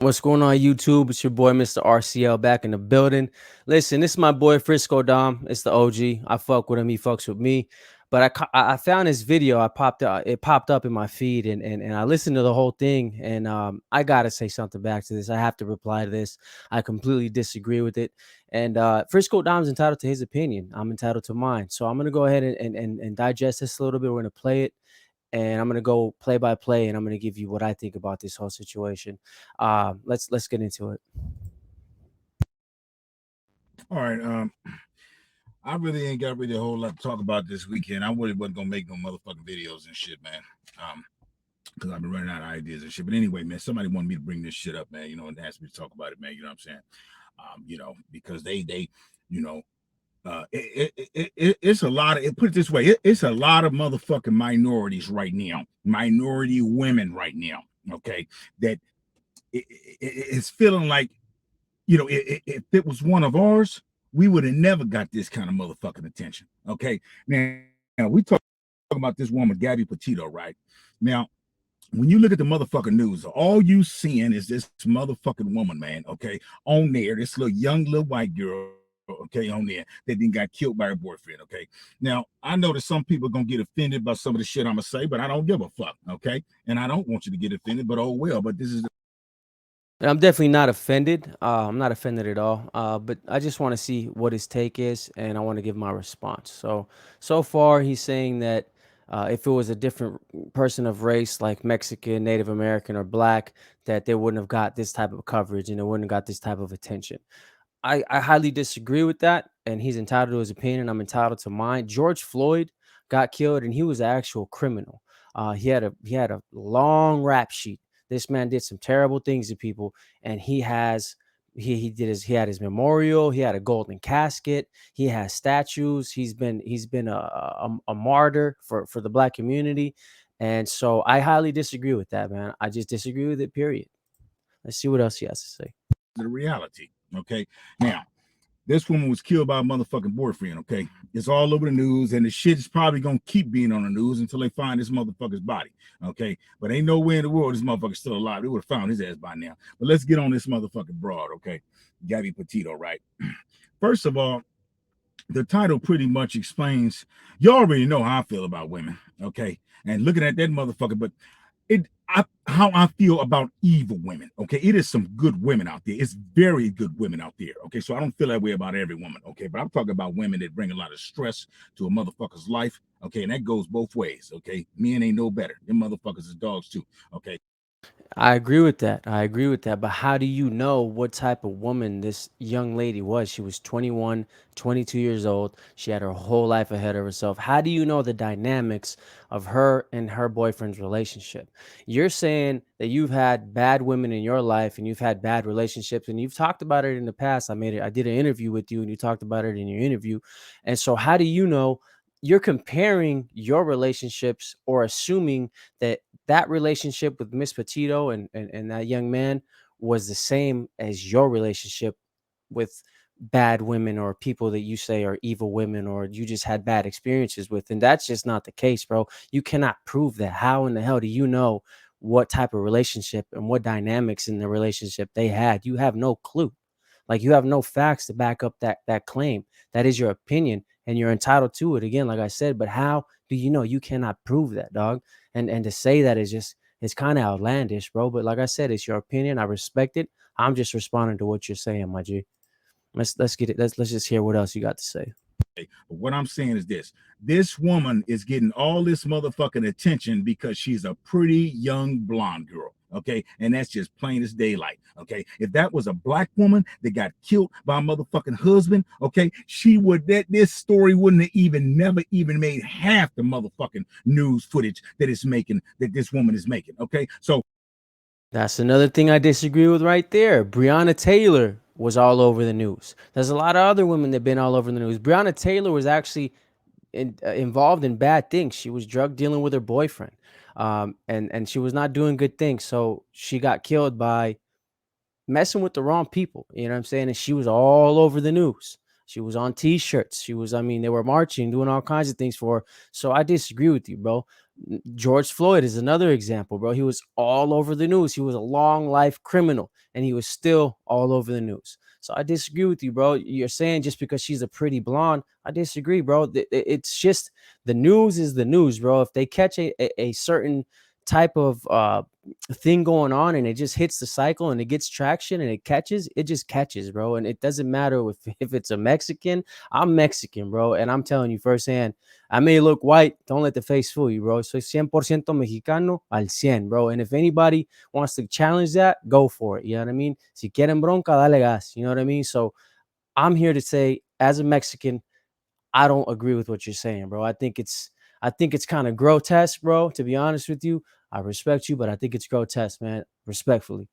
What's going on, YouTube? It's your boy, Mr. RCL, back in the building. Listen, this is my boy Frisco Dom. It's the OG. I fuck with him. He fucks with me. But I found this video. It popped up in my feed, and I listened to the whole thing. And I gotta say something back to this. I have to reply to this. I completely disagree with it. And Frisco Dom's entitled to his opinion. I'm entitled to mine. So I'm gonna go ahead and digest this a little bit. We're gonna play it, and I'm gonna go play by play, and I'm gonna give you what I think about this whole situation. Let's get into it. All right. I really ain't got really a whole lot to talk about this weekend. I really wasn't gonna make no motherfucking videos and shit, man. Because I've been running out of ideas and shit. But anyway, man, somebody wanted me to bring this shit up, man. And asked me to talk about it, man. You know what I'm saying? Because you know, it's a lot of. Put it this way, it's a lot of motherfucking minorities right now, minority women right now. Okay, that it's feeling like if it was one of ours, we would have never got this kind of motherfucking attention. Okay. Now we talk about this woman, Gabby Petito, right? Now, when you look at the motherfucking news, all you seeing is this motherfucking woman, man, okay, on there, this little white girl, okay, on there that then got killed by her boyfriend, okay. Now, I know that some people are gonna get offended by some of the shit I'm gonna say, but I don't give a fuck, okay, and I don't want you to get offended, but oh well, but this is And I'm definitely not offended. I'm not offended at all. But I just want to see what his take is, and I want to give my response. So far, he's saying that if it was a different person of race, like Mexican, Native American, or Black, that they wouldn't have got this type of coverage and they wouldn't have got this type of attention. I highly disagree with that, and he's entitled to his opinion. I'm entitled to mine. George Floyd got killed, and he was an actual criminal. He had a long rap sheet. This man did some terrible things to people, and he had his memorial. He had a golden casket. He has statues. He's been a martyr for the Black community, and so I highly disagree with that, man. I just disagree with it. Period. Let's see what else he has to say. the reality, okay. Now, this woman was killed by a motherfucking boyfriend, okay? It's all over the news, and the shit is probably gonna keep being on the news until they find this motherfucker's body, okay? But ain't nowhere in the world this motherfucker's still alive. They would have found his ass by now. But let's get on this motherfucking broad, okay? Gabby Petito, right? First of all, the title pretty much explains, you already know how I feel about women, okay? And looking at that motherfucker, but how I feel about evil women. Okay, it is some good women out there. It's very good women out there. Okay, so I don't feel that way about every woman. Okay, but I'm talking about women that bring a lot of stress to a motherfucker's life. Okay, and that goes both ways. Okay, men ain't no better. Them motherfuckers is dogs too. Okay, I agree with that. I agree with that. But how do you know what type of woman this young lady was? She was 21, 22 years old. She had her whole life ahead of herself. How do you know the dynamics of her and her boyfriend's relationship? You're saying that you've had bad women in your life and you've had bad relationships, and you've talked about it in the past. I did an interview with you and you talked about it in your interview. And so how do you know? You're comparing your relationships or assuming that relationship with Miss Petito and that young man was the same as your relationship with bad women or people that you say are evil women or you just had bad experiences with. And that's just not the case, bro. You cannot prove that. How in the hell do you know what type of relationship and what dynamics in the relationship they had? You have no clue. Like, you have no facts to back up that claim. That is your opinion and you're entitled to it, again, like I said. But how do you know? You cannot prove that, dog. And to say that is just, it's kind of outlandish, bro. But like I said, it's your opinion. I respect it. I'm just responding to what you're saying, my G. Let's get it. Let's just hear what else you got to say. but what I'm saying is this woman is getting all this motherfucking attention because she's a pretty young blonde girl. Okay, and that's just plain as daylight. Okay, if that was a black woman that got killed by a motherfucking husband, okay, she would that this story wouldn't have even never even made half the motherfucking news footage that it's making, that this woman is making. Okay, so That's another thing I disagree with right there. Breonna Taylor was all over the news. There's a lot of other women that been all over the news. Breonna Taylor was actually involved in bad things. She was drug dealing with her boyfriend, and she was not doing good things. So she got killed by messing with the wrong people. You know what I'm saying? And she was all over the news. She was on t-shirts. She was, I mean, they were marching, doing all kinds of things for her. So I disagree with you, bro. George Floyd is another example, bro. He was all over the news. He was a long life criminal, and he was still all over the news. So I disagree with you, bro. You're saying just because she's a pretty blonde, I disagree, bro. It's just the news is the news, bro. If they catch a certain type of thing going on and it just hits the cycle and it gets traction and it just catches, bro. And it doesn't matter if it's a Mexican. I'm Mexican, bro, and I'm telling you firsthand, I may look white. Don't let the face fool you, bro. Soy 100% mexicano al 100, bro. And if anybody wants to challenge that, go for it. You know what I mean? Si quieren bronca, dale gas. You know what I mean? So I'm here to say, as a Mexican, I don't agree with what you're saying, bro. I think it's kind of grotesque, bro. To be honest with you, I respect you, but I think it's grotesque, man. Respectfully.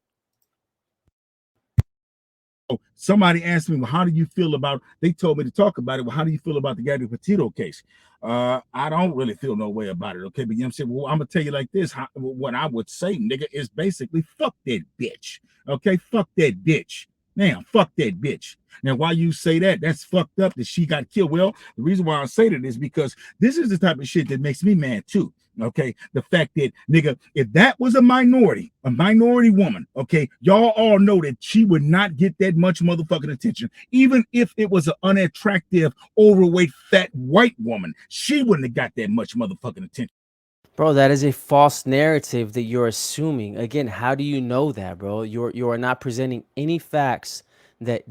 Somebody asked me, well, how do you feel about, they told me to talk about it. Well, how do you feel about the Gabby Petito case? I don't really feel no way about it. Okay. But you know what I'm saying? Well, I'm going to tell you like this. What I would say, nigga, is basically fuck that bitch. Okay. Fuck that bitch. Now, fuck that bitch. Now, why you say that? That's fucked up that she got killed. Well, the reason why I say that is because this is the type of shit that makes me mad too. Okay, the fact that, nigga, if that was a minority woman, okay, y'all all know that she would not get that much motherfucking attention. Even if it was an unattractive, overweight, fat white woman, she wouldn't have got that much motherfucking attention. Bro, that is a false narrative that you're assuming. Again, how do you know that, bro? You are not presenting any facts that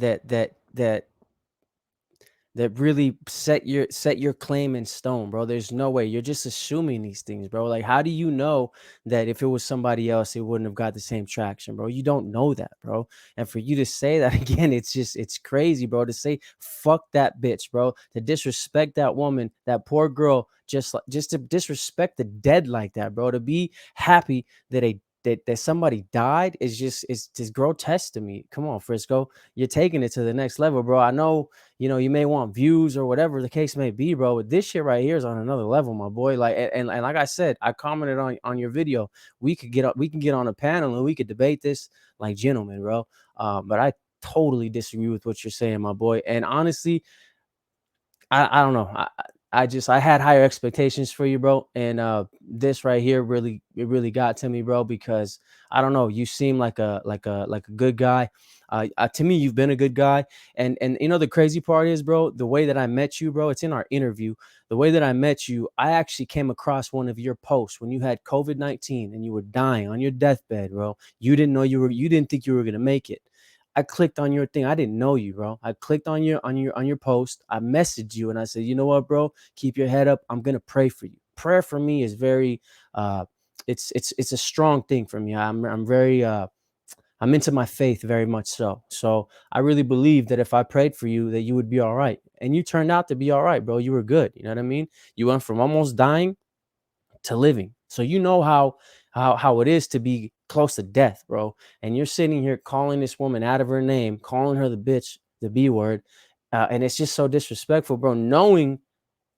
that really set your claim in stone, bro. There's no way. You're just assuming these things, bro. Like, how do you know that if it was somebody else, it wouldn't have got the same traction, bro? You don't know that, bro. And for you to say that again, it's crazy, bro. To say fuck that bitch, bro. To disrespect that woman, that poor girl, just to disrespect the dead like that, bro. To be happy that that somebody died is just grotesque to me. Come on, Frisco. You're taking it to the next level, bro. I know, you may want views or whatever the case may be, bro. But this shit right here is on another level, my boy. Like, and like I said, I commented on your video. We can get on a panel and we could debate this like gentlemen, bro. But I totally disagree with what you're saying, my boy. And honestly, I don't know. I had higher expectations for you, bro. And this right here really got to me, bro, because I don't know, you seem like a good guy. To me, you've been a good guy. And the crazy part is, bro, the way that I met you, bro, it's in our interview. The way that I met you, I actually came across one of your posts when you had COVID-19 and you were dying on your deathbed, bro. You didn't think you were gonna make it. I clicked on your thing. I didn't know you, bro. I clicked on your post. I messaged you and I said, you know what, bro? Keep your head up. I'm gonna pray for you. Prayer for me is very it's a strong thing for me. I'm very I'm into my faith very much so. So I really believe that if I prayed for you, that you would be all right. And you turned out to be all right, bro. You were good. You know what I mean? You went from almost dying to living. So you know how it is to be close to death, bro. And you're sitting here calling this woman out of her name, calling her the bitch, the B word, and it's just so disrespectful, bro. Knowing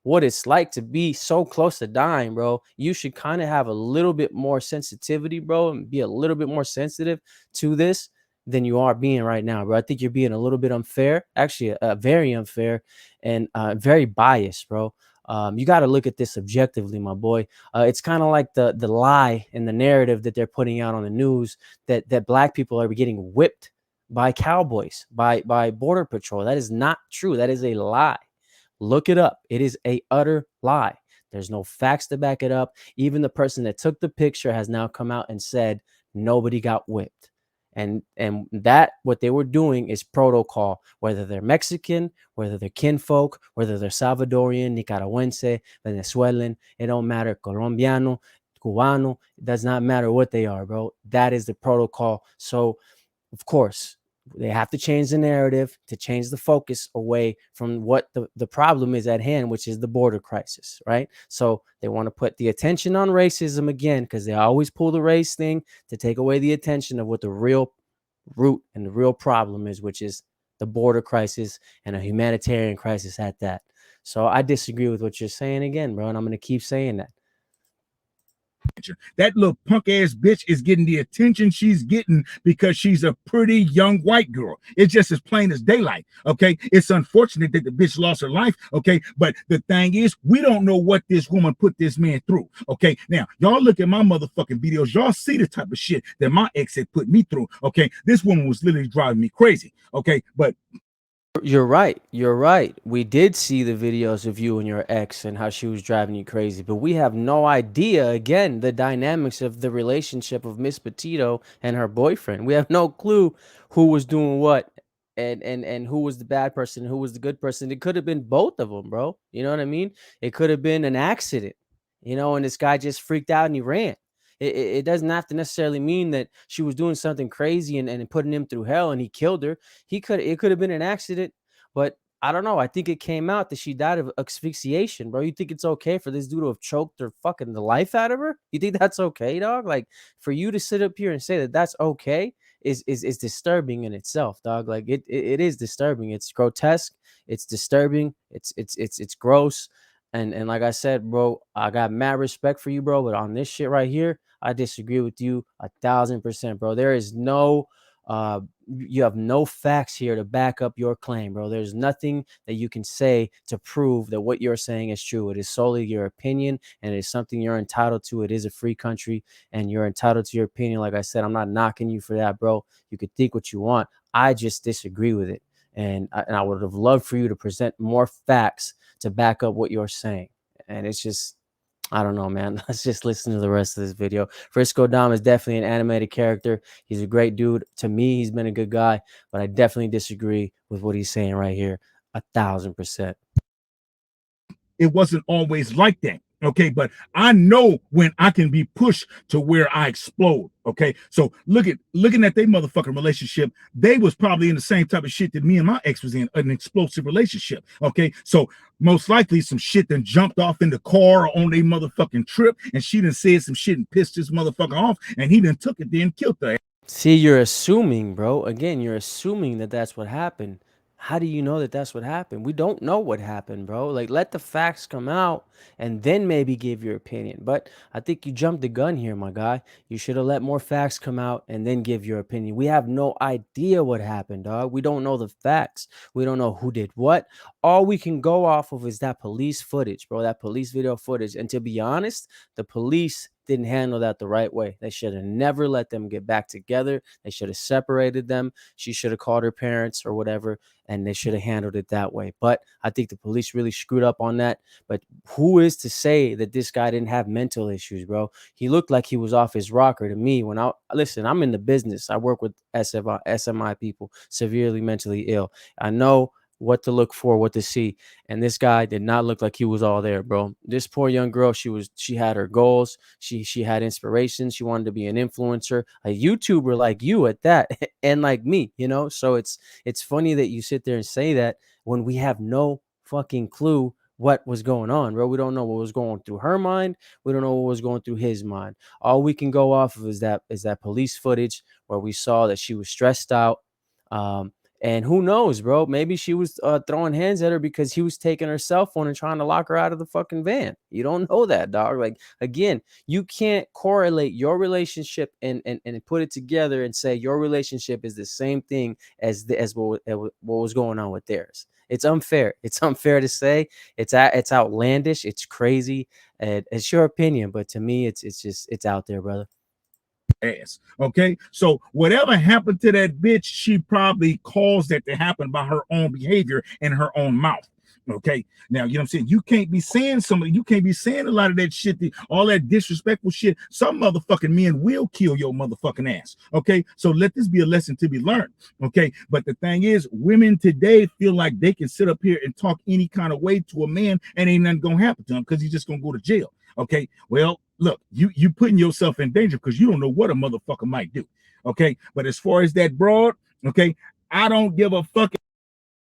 what it's like to be so close to dying, bro, you should kind of have a little bit more sensitivity, bro, and be a little bit more sensitive to this than you are being right now, bro. I think you're being a little bit unfair, actually, very unfair and very biased, bro. You got to look at this objectively, my boy. It's kind of like the lie and the narrative that they're putting out on the news that black people are getting whipped by cowboys, by border patrol. That is not true. That is a lie. Look it up. It is a utter lie. There's no facts to back it up. Even the person that took the picture has now come out and said nobody got whipped. And that what they were doing is protocol, whether they're Mexican, whether they're kinfolk, whether they're Salvadorian, Nicaragüense, Venezuelan, it don't matter, Colombiano, Cubano, it does not matter what they are, bro. That is the protocol. So of course, they have to change the narrative to change the focus away from what the problem is at hand, which is the border crisis, right? So they want to put the attention on racism again because they always pull the race thing to take away the attention of what the real root and the real problem is, which is the border crisis and a humanitarian crisis at that. So I disagree with what you're saying again, bro, and I'm going to keep saying that. That little punk ass bitch is getting the attention she's getting because she's a pretty young white girl. It's just as plain as daylight. Okay. It's unfortunate that the bitch lost her life. Okay. But the thing is, we don't know what this woman put this man through. Okay. Now, y'all look at my motherfucking videos. Y'all see the type of shit that my ex had put me through. Okay. This woman was literally driving me crazy. Okay. But You're right. You're right. We did see the videos of you and your ex and how she was driving you crazy, but we have no idea, again, the dynamics of the relationship of Miss Petito and her boyfriend. We have no clue who was doing what and who was the bad person, who was the good person. It could have been both of them, bro. You know what I mean? It could have been an accident, and this guy just freaked out and he ran. It doesn't have to necessarily mean that she was doing something crazy and putting him through hell and he killed her. It could have been an accident, but I don't know. I think it came out that she died of asphyxiation, bro. You think it's okay for this dude to have choked her fucking the life out of her? You think that's okay, dog? Like, for you to sit up here and say that that's okay is disturbing in itself, dog. Like, it is disturbing. It's grotesque. It's disturbing. It's gross. And like I said, bro, I got mad respect for you, bro. But on this shit right here, I disagree with you 1,000%, bro. There is no you have no facts here to back up your claim, bro. There's nothing that you can say to prove that what you're saying is true. It is solely your opinion, and it is something you're entitled to. It is a free country, and you're entitled to your opinion. Like I said, I'm not knocking you for that, bro. You could think what you want. I just disagree with it, and I would have loved for you to present more facts to back up what you're saying. And it's just, I don't know, man. Let's just listen to the rest of this video. Frisco Dom is definitely an animated character. He's a great dude. To me, he's been a good guy, but I definitely disagree with what he's saying right here. 1,000%. it wasn't always like that. Okay, but I know when I can be pushed to where I explode. Okay, so looking at their motherfucking relationship, they was probably in the same type of shit that me and my ex was in, an explosive relationship. Okay, so most likely some shit then jumped off in the car on their motherfucking trip, and she done said some shit and pissed this motherfucker off, and he then took it then killed her. See, you're assuming, bro. Again, you're assuming that that's what happened. How do you know that that's what happened? We don't know what happened, bro. Like, let the facts come out and then maybe give your opinion. But I think you jumped the gun here, my guy. You should have let more facts come out and then give your opinion. We have no idea what happened, dog. We don't know the facts. We don't know who did what. All we can go off of is that police footage, bro. That police video footage. And to be honest, the police didn't handle that the right way. They should have never let them get back together. They should have separated them. She should have called her parents or whatever, and they should have handled it that way. But I think the police really screwed up on that. But who is to say that this guy didn't have mental issues, bro? He looked like he was off his rocker to me. When I listen, I'm in the business. I work with SMI people, severely mentally ill. I know what to look for, what to see. And this guy did not look like he was all there, bro. This poor young girl, she had her goals. She had inspiration. She wanted to be an influencer, a YouTuber like you at that, and like me, So it's funny that you sit there and say that when we have no fucking clue what was going on, bro. We don't know what was going through her mind. We don't know what was going through his mind. All we can go off of is that police footage where we saw that she was stressed out. And who knows, bro? Maybe she was throwing hands at her because he was taking her cell phone and trying to lock her out of the fucking van. You don't know that, dog. Like, again, you can't correlate your relationship and put it together and say your relationship is the same thing as what was going on with theirs. It's unfair. It's unfair to say. It's outlandish. It's crazy. And it's your opinion, but to me, it's out there, brother. Ass. Okay, so whatever happened to that bitch, she probably caused that to happen by her own behavior and her own mouth. Okay, now you know what I'm saying. You can't be saying a lot of that shit, all that disrespectful shit. Some motherfucking men will kill your motherfucking ass. Okay, so let this be a lesson to be learned. Okay, but the thing is, women today feel like they can sit up here and talk any kind of way to a man, and ain't nothing gonna happen to him because he's just gonna go to jail. Okay, well, look, you putting yourself in danger because you don't know what a motherfucker might do. Okay, but as far as that broad, okay, I don't give a fuck.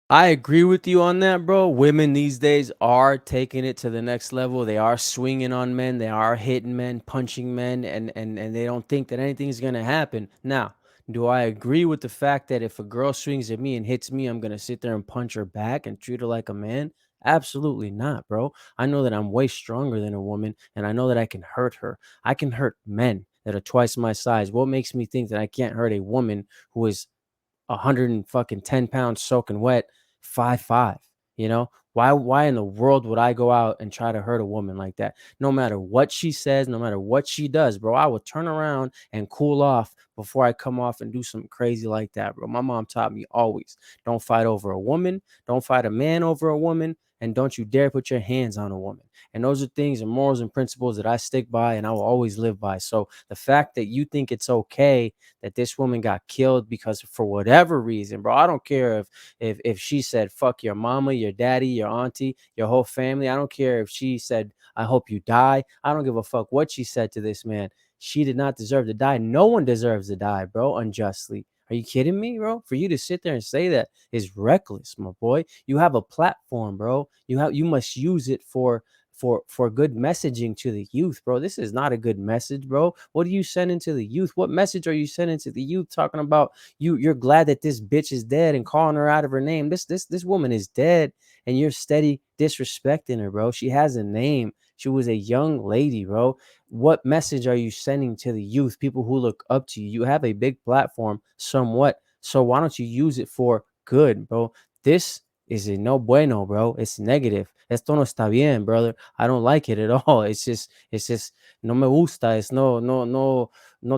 I agree with you on that, bro. Women these days are taking it to the next level. They are swinging on men. They are hitting men, punching men, and they don't think that anything's going to happen. Now, do I agree with the fact that if a girl swings at me and hits me, I'm going to sit there and punch her back and treat her like a man? Absolutely not, bro. I know that I'm way stronger than a woman, and I know that I can hurt her. I can hurt men that are twice my size. What makes me think that I can't hurt a woman who is 110 pounds soaking wet, 5'5"? You know, why in the world would I go out and try to hurt a woman like that? No matter what she says, no matter what she does, bro, I will turn around and cool off before I come off and do something crazy like that, bro. My mom taught me always, don't fight over a woman, don't fight a man over a woman, and don't you dare put your hands on a woman. And those are things and morals and principles that I stick by and I will always live by. So the fact that you think it's okay that this woman got killed because for whatever reason, bro, I don't care if she said fuck your mama, your daddy, your auntie, your whole family. I don't care if she said I hope you die. I don't give a fuck what she said to this man. She did not deserve to die. No one deserves to die, bro, unjustly. Are you kidding me, bro? For you to sit there and say that is reckless, my boy. You have a platform, bro. You must use it for good messaging to the youth, bro. This is not a good message, bro. What are you sending to the youth? What message are you sending to the youth talking about you're glad that this bitch is dead and calling her out of her name? This woman is dead and you're steady disrespecting her, bro. She has a name. She was a young lady, bro. What message are you sending to the youth, people who look up to you? You have a big platform somewhat. So why don't you use it for good, bro? This is a no bueno, bro. It's negative. Esto no está bien, brother. I don't like it at all. It's just no me gusta. It's no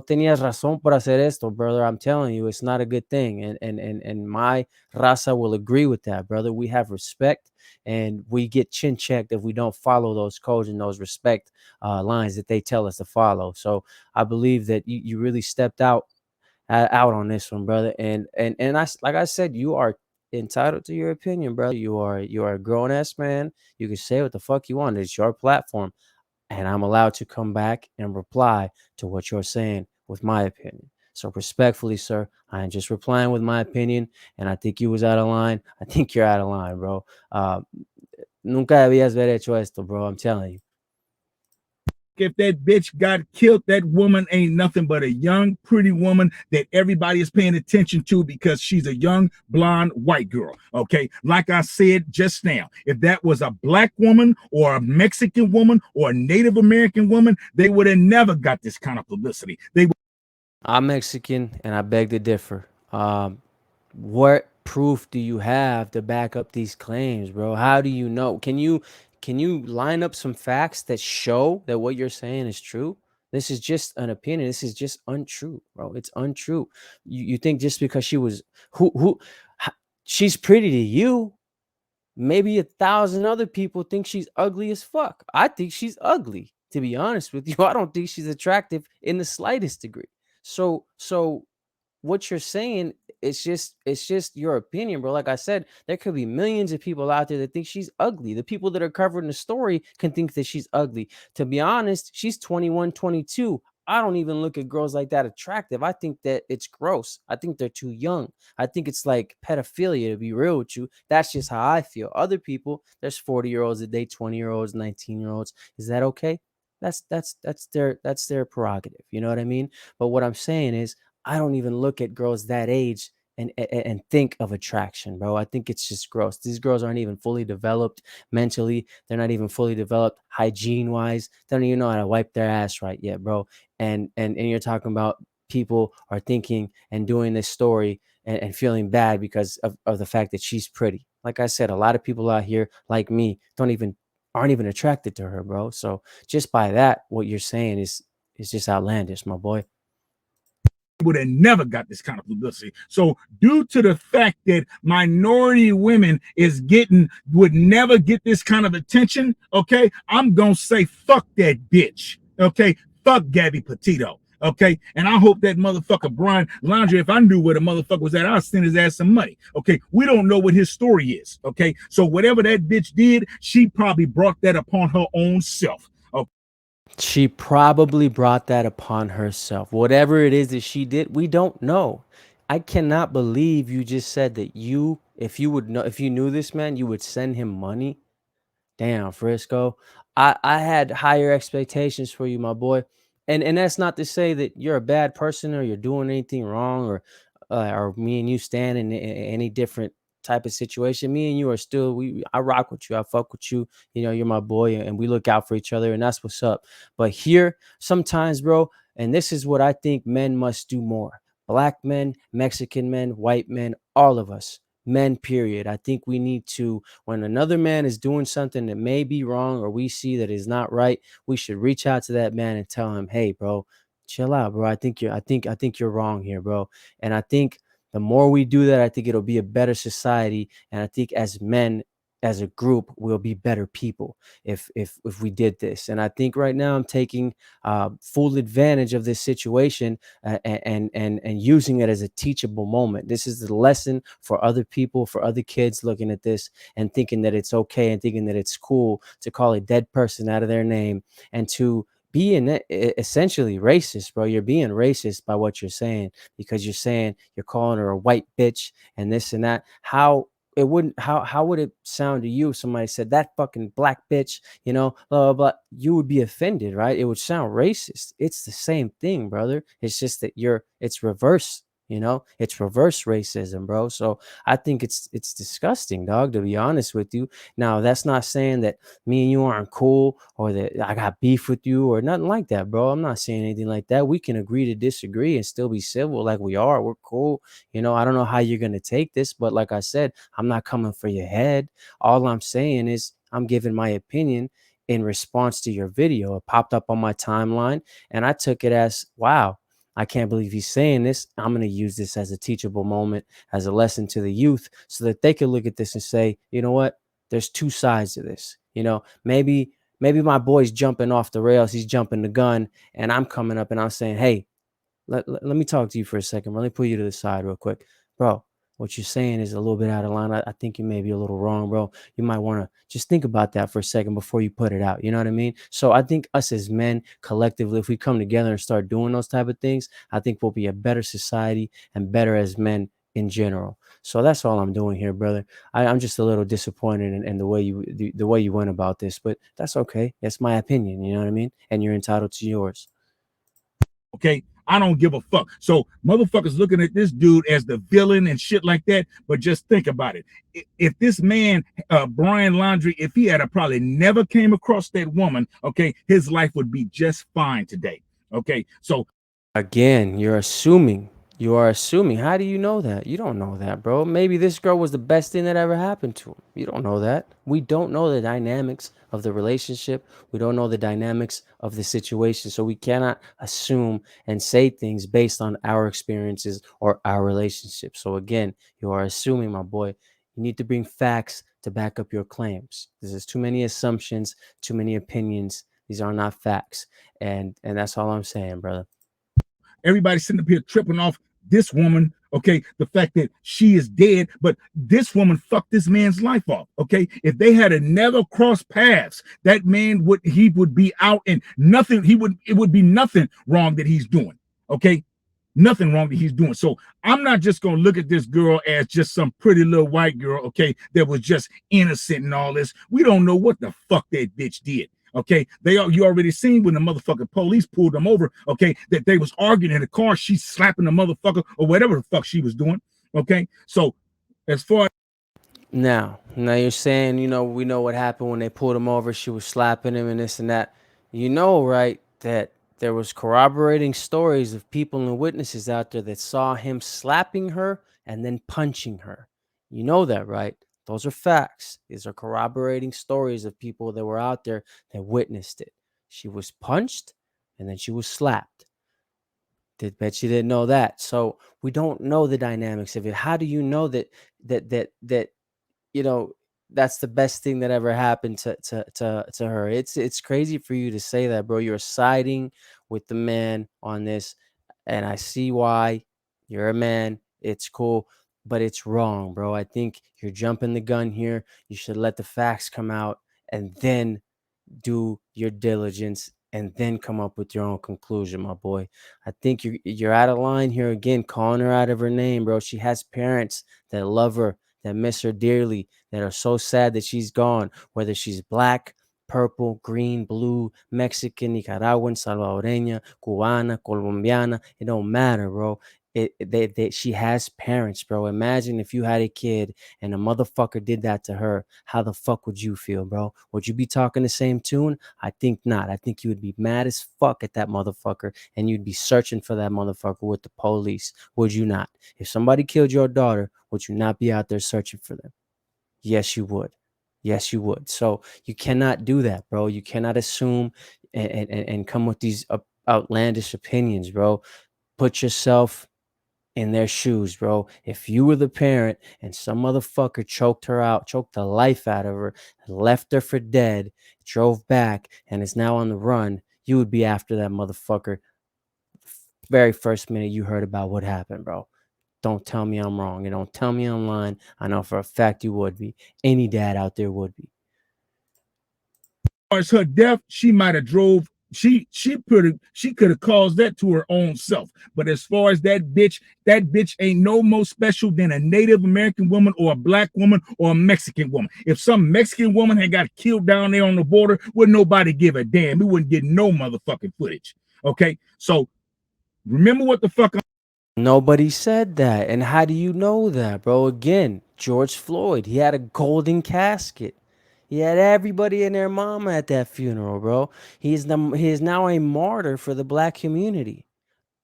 tenías razón por hacer esto, brother. I'm telling you, it's not a good thing. And my raza will agree with that, brother. We have respect and we get chin checked if we don't follow those codes and those respect lines that they tell us to follow. So I believe that you really stepped out on this one, brother. And like I said, you are entitled to your opinion, brother. You are a grown ass man. You can say what the fuck you want. It's your platform, and I'm allowed to come back and reply to what you're saying with my opinion. So respectfully, sir, I am just replying with my opinion, and I think you was out of line. I think you're out of line, bro. Nunca debías haber hecho esto, bro. I'm telling you. If that bitch got killed, that woman ain't nothing but a young, pretty woman that everybody is paying attention to because she's a young, blonde, white girl. Okay. Like I said just now, if that was a black woman or a Mexican woman or a Native American woman, they would have never got this kind of publicity. I'm Mexican, and I beg to differ. What proof do you have to back up these claims, bro? How do you know? Can you line up some facts that show that what you're saying is true? This is just an opinion. This is just untrue, bro. It's untrue. You think just because she was who she's pretty to you, maybe 1,000 other people think she's ugly as fuck. I think she's ugly, to be honest with you. I don't think she's attractive in the slightest degree. So what you're saying, it's just your opinion, bro. Like I said, there could be millions of people out there that think she's ugly. The people that are covering the story can think that she's ugly. To be honest, she's 21, 22. I don't even look at girls like that attractive. I think that it's gross. I think they're too young. I think it's like pedophilia, to be real with you. That's just how I feel. Other people, there's 40-year-olds that date 20-year-olds, 19-year-olds. Is that okay? That's their prerogative. You know what I mean? But what I'm saying is I don't even look at girls that age and think of attraction, bro. I think it's just gross. These girls aren't even fully developed mentally. They're not even fully developed hygiene wise. They don't even know how to wipe their ass right yet, bro. And you're talking about people are thinking and doing this story and feeling bad because of the fact that she's pretty. Like I said, a lot of people out here like me aren't even attracted to her, bro. So just by that, what you're saying is just outlandish, my boy. Would have never got this kind of publicity. So due to the fact that minority women would never get this kind of attention, okay, I'm gonna say fuck that bitch. Okay, fuck Gabby Petito. Okay, and I hope that motherfucker Brian Laundrie, if I knew where the motherfucker was at, I'd send his ass some money. Okay, we don't know what his story is. Okay, so whatever that bitch did, she probably brought that upon her own self. Okay. She probably brought that upon herself. Whatever it is that she did, we don't know. I cannot believe you just said that if you knew this man, you would send him money. Damn, Frisco. I had higher expectations for you, my boy. And that's not to say that you're a bad person or you're doing anything wrong or me and you stand in any different type of situation. Me and you are still, I rock with you. I fuck with you. You know, you're my boy, and we look out for each other, and that's what's up. But here, sometimes, bro, and this is what I think men must do more. Black men, Mexican men, white men, all of us, men, period. I think we need to, when another man is doing something that may be wrong or we see that is not right, we should reach out to that man and tell him, hey, bro, chill out, bro. I think you're wrong here, bro. And I think the more we do that, I think it'll be a better society. And I think as men, as a group, we'll be better people if we did this. And I think right now I'm taking full advantage of this situation, and using it as a teachable moment. This is the lesson for other people, for other kids looking at this and thinking that it's okay and thinking that it's cool to call a dead person out of their name and to be essentially racist, bro. You're being racist by what you're saying, because you're saying you're calling her a white bitch and this and that. How would it sound to you if somebody said that fucking black bitch, blah, blah, blah? You would be offended, right? It would sound racist. It's the same thing, brother. It's just that it's reverse. It's reverse racism, bro. So I think it's disgusting, dog, to be honest with you. Now, that's not saying that me and you aren't cool or that I got beef with you or nothing like that, bro. I'm not saying anything like that. We can agree to disagree and still be civil like we are. We're cool. I don't know how you're going to take this, but like I said, I'm not coming for your head. All I'm saying is I'm giving my opinion in response to your video. It popped up on my timeline and I took it as, wow, I can't believe he's saying this. I'm going to use this as a teachable moment, as a lesson to the youth, so that they can look at this and say, you know what? There's two sides to this. Maybe my boy's jumping off the rails. He's jumping the gun, and I'm coming up and I'm saying, hey, let me talk to you for a second. Let me put you to the side real quick. Bro, what you're saying is a little bit out of line. I think you may be a little wrong, bro. You might want to just think about that for a second before you put it out. You know what I mean? So I think us as men collectively, if we come together and start doing those type of things, I think we'll be a better society and better as men in general. So that's all I'm doing here, brother. I'm just a little disappointed in the way you went about this, but that's okay. That's my opinion. You know what I mean? And you're entitled to yours. Okay, I don't give a fuck. So motherfuckers looking at this dude as the villain and shit like that. But just think about it. If this man, Brian Laundrie, if he had probably never came across that woman, okay, his life would be just fine today. Okay, so Again, you're assuming. You are assuming. How do you know that? You don't know that, bro. Maybe this girl was the best thing that ever happened to him. You don't know that. We don't know the dynamics of the relationship. We don't know the dynamics of the situation. So we cannot assume and say things based on our experiences or our relationship. So again, you are assuming, my boy. You need to bring facts to back up your claims. There's too many assumptions, too many opinions. These are not facts. And that's all I'm saying, brother. everybody sitting up here tripping off this woman, okay, the fact that she is dead, but this woman fucked this man's life off, okay? If they had a never crossed paths, that man would be out and nothing, it would be nothing wrong that he's doing, okay? Nothing wrong that he's doing. So I'm not just gonna look at this girl as just some pretty little white girl, okay, that was just innocent and all this. We don't know what the fuck that bitch did. Okay, you already seen when the motherfucking police pulled them over, okay, that they was arguing in the car, she's slapping the motherfucker or whatever the fuck she was doing. Okay, so as far as Now you're saying, we know what happened when they pulled him over. She was slapping him and this and that. You know, right, that there was corroborating stories of people and witnesses out there that saw him slapping her and then punching her. You know that, right? Those are facts. These are corroborating stories of people that were out there that witnessed it. She was punched and then she was slapped. Did bet you didn't know that. So we don't know the dynamics of it. How do you know that you know that's the best thing that ever happened to her? It's crazy for you to say that, bro. You're siding with the man on this, and I see why. You're a man. It's cool, but it's wrong, bro. I think you're jumping the gun here. You should let the facts come out and then do your diligence and then come up with your own conclusion, my boy. I think you're out of line here again, calling her out of her name, bro. She has parents that love her, that miss her dearly, that are so sad that she's gone, whether she's black, purple, green, blue, Mexican, Nicaraguan, Salvadoreña, Cubana, Colombiana. It don't matter, bro. she has parents, bro. Imagine if you had a kid and a motherfucker did that to her. How the fuck would you feel, bro? Would you be talking the same tune? I think not. I think you would be mad as fuck at that motherfucker, and you'd be searching for that motherfucker with the police. Would you not? If somebody killed your daughter, would you not be out there searching for them? Yes, you would. Yes, you would. So you cannot do that, bro. You cannot assume and come with these outlandish opinions, bro. Put yourself in their shoes, bro. If you were the parent and some motherfucker choked her out, choked the life out of her, left her for dead, drove back, and is now on the run, you would be after that motherfucker very first minute you heard about what happened, bro. Don't tell me I'm wrong. And don't tell me I'm lying. I know for a fact you would be. Any dad out there would be. As her death, she might have drove. She could have caused that to her own self. But as far as that bitch ain't no more special than a Native American woman or a black woman or a Mexican woman. If some Mexican woman had got killed down there on the border, would nobody give a damn? We wouldn't get no motherfucking footage. Okay, so remember what the fuck. Nobody said that. And how do you know that, bro? Again, George Floyd, he had a golden casket. He had everybody and their mama at that funeral, bro. He is now a martyr for the black community.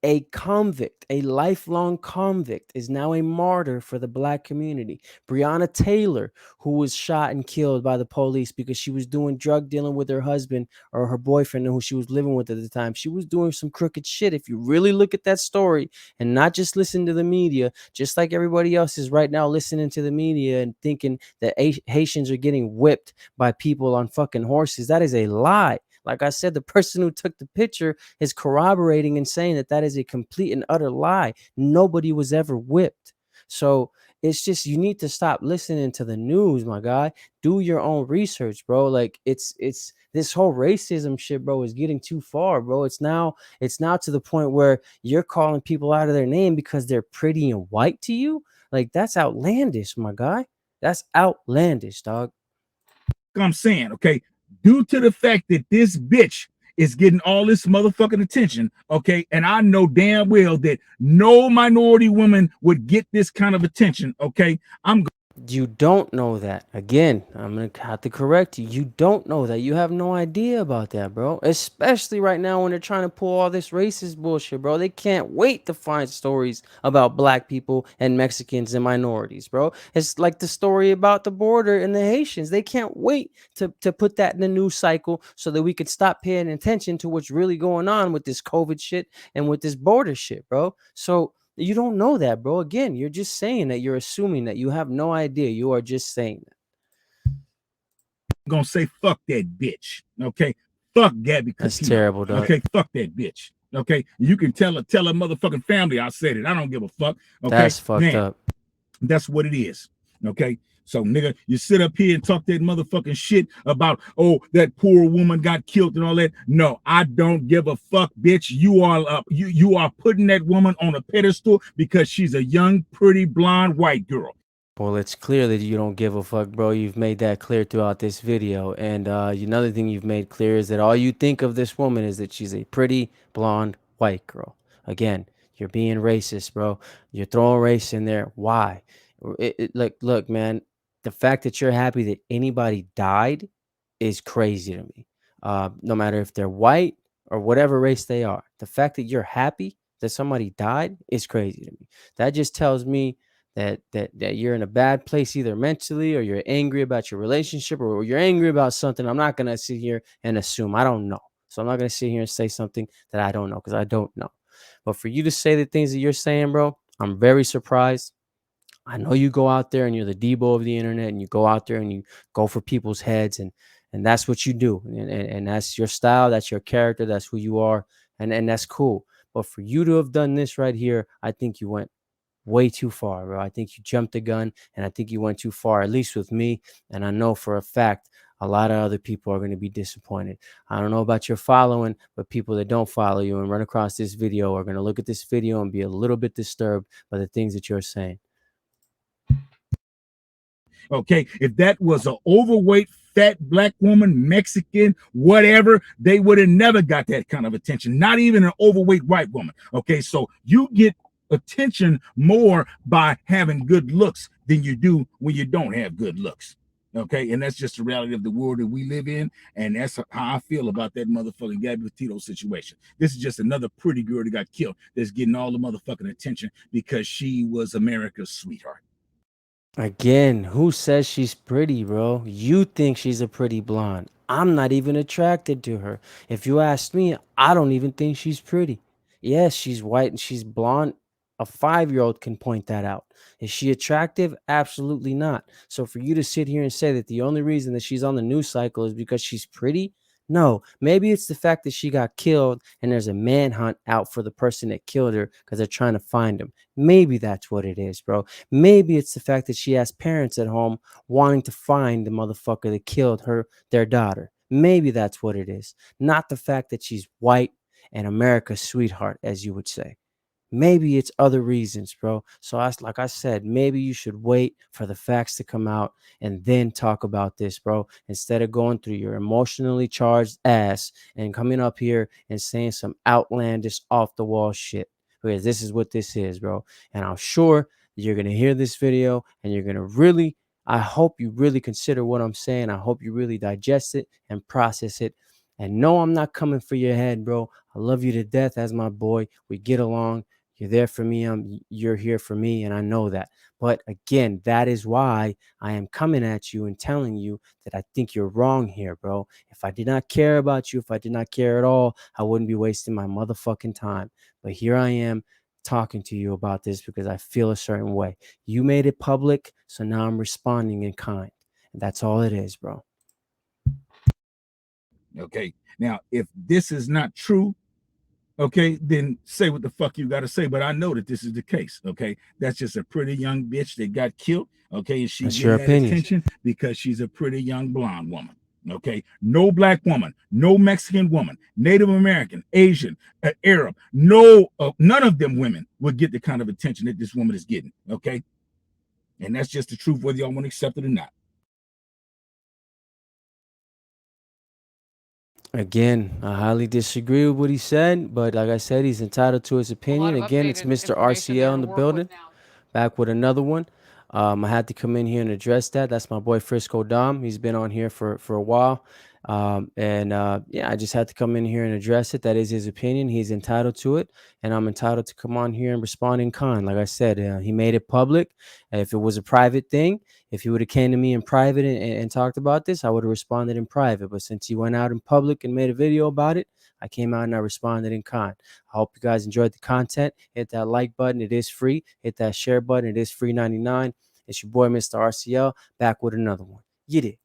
A convict, a lifelong convict, is now a martyr for the black community. Breonna Taylor, who was shot and killed by the police because she was doing drug dealing with her husband or her boyfriend who she was living with at the time. She was doing some crooked shit. If you really look at that story and not just listen to the media, just like everybody else is right now listening to the media and thinking that Haitians are getting whipped by people on fucking horses, that is a lie. Like I said, the person who took the picture is corroborating and saying that that is a complete and utter lie. Nobody was ever whipped. So it's just, you need to stop listening to the news, my guy. Do your own research, bro. Like it's this whole racism shit, bro, is getting too far, bro. It's now to the point where you're calling people out of their name because they're pretty and white to you. Like that's outlandish, my guy. That's outlandish, dog. I'm saying, okay, due to the fact that this bitch is getting all this motherfucking attention, okay, and I know damn well that no minority woman would get this kind of attention, okay, You don't know that. Again, I'm going to have to correct you. You don't know that. You have no idea about that, bro. Especially right now when they're trying to pull all this racist bullshit, bro. They can't wait to find stories about black people and Mexicans and minorities, bro. It's like the story about the border and the Haitians. They can't wait to put that in the news cycle so that we could stop paying attention to what's really going on with this COVID shit and with this border shit, bro. So you don't know that, bro. Again, you're just saying that. You're assuming that. You have no idea. You are just saying that. I'm gonna say fuck that bitch. Okay. Fuck Gabby Petito. That's terrible, dog. Okay, fuck that bitch. Okay. You can tell her motherfucking family I said it. I don't give a fuck. Okay. That's fucked up. That's what it is. Okay. So, nigga, you sit up here and talk that motherfucking shit about, oh, that poor woman got killed and all that. No, I don't give a fuck, bitch. You are putting that woman on a pedestal because she's a young, pretty, blonde, white girl. Well, it's clear that you don't give a fuck, bro. You've made that clear throughout this video. And another thing you've made clear is that all you think of this woman is that she's a pretty, blonde, white girl. Again, you're being racist, bro. You're throwing race in there. Why? Look, man, the fact that you're happy that anybody died is crazy to me. No matter if they're white or whatever race they are, the fact that you're happy that somebody died is crazy to me. That just tells me that you're in a bad place, either mentally or you're angry about your relationship or you're angry about something. I'm not gonna sit here and assume. I don't know. So I'm not gonna sit here and say something that I don't know because I don't know. But for you to say the things that you're saying, bro, I'm very surprised. I know you go out there and you're the Debo of the internet and you go out there and you go for people's heads and that's what you do. And that's your style, that's your character, that's who you are, and that's cool. But for you to have done this right here, I think you went way too far, bro. I think you jumped the gun and I think you went too far, at least with me. And I know for a fact a lot of other people are going to be disappointed. I don't know about your following, but people that don't follow you and run across this video are going to look at this video and be a little bit disturbed by the things that you're saying. Okay, if that was an overweight, fat black woman, Mexican, whatever, they would have never got that kind of attention. Not even an overweight white woman. Okay, so you get attention more by having good looks than you do when you don't have good looks. Okay, and that's just the reality of the world that we live in, and that's how I feel about that motherfucking Gabby Petito situation. This is just another pretty girl that got killed that's getting all the motherfucking attention because she was America's sweetheart. Again, who says she's pretty, bro? You think she's a pretty blonde. I'm not even attracted to her. If you ask me, I don't even think she's pretty. Yes, she's white and she's blonde. A 5-year-old can point that out. Is she attractive? Absolutely not. So for you to sit here and say that the only reason that she's on the news cycle is because she's pretty, no, maybe it's the fact that she got killed and there's a manhunt out for the person that killed her because they're trying to find him. Maybe that's what it is, bro. Maybe it's the fact that she has parents at home wanting to find the motherfucker that killed their daughter. Maybe that's what it is. Not the fact that she's white and America's sweetheart, as you would say. Maybe it's other reasons, bro. So like I said, maybe you should wait for the facts to come out and then talk about this, bro. Instead of going through your emotionally charged ass and coming up here and saying some outlandish off the wall shit. Because this is what this is, bro. And I'm sure that you're gonna hear this video and you're gonna really, I hope you really consider what I'm saying. I hope you really digest it and process it. And no, I'm not coming for your head, bro. I love you to death as my boy. We get along. You're there for me. You're here for me, and I know that. But again, that is why I am coming at you and telling you that I think you're wrong here, bro. If I did not care about you, if I did not care at all, I wouldn't be wasting my motherfucking time. But here I am talking to you about this because I feel a certain way. You made it public, so now I'm responding in kind. And that's all it is, bro. Okay, now if this is not true, okay, then say what the fuck you got to say. But I know that this is the case. Okay, that's just a pretty young bitch that got killed. Okay, and she That's your getting that opinion. attention because she's a pretty young blonde woman. Okay, no black woman, no Mexican woman, Native American, Asian, Arab, no, none of them women would get the kind of attention that this woman is getting. Okay, and that's just the truth, whether y'all want to accept it or not. Again, I highly disagree with what he said, but like I said, he's entitled to his A lot opinion. of Again, it's updated Mr. information RCL there in to the work building, with now. back with another one. I had to come in here and address that. That's my boy Frisco Dom. He's been on here for a while. Yeah, I just had to come in here and address it. That is his opinion. He's entitled to it. And I'm entitled to come on here and respond in kind. Like I said, he made it public. If it was a private thing, if he would have came to me in private and talked about this, I would have responded in private. But since he went out in public and made a video about it, I came out and I responded in kind. I hope you guys enjoyed the content. Hit that like button. It is free. Hit that share button. It is free 99. It's your boy, Mr. RCL, back with another one. Get it.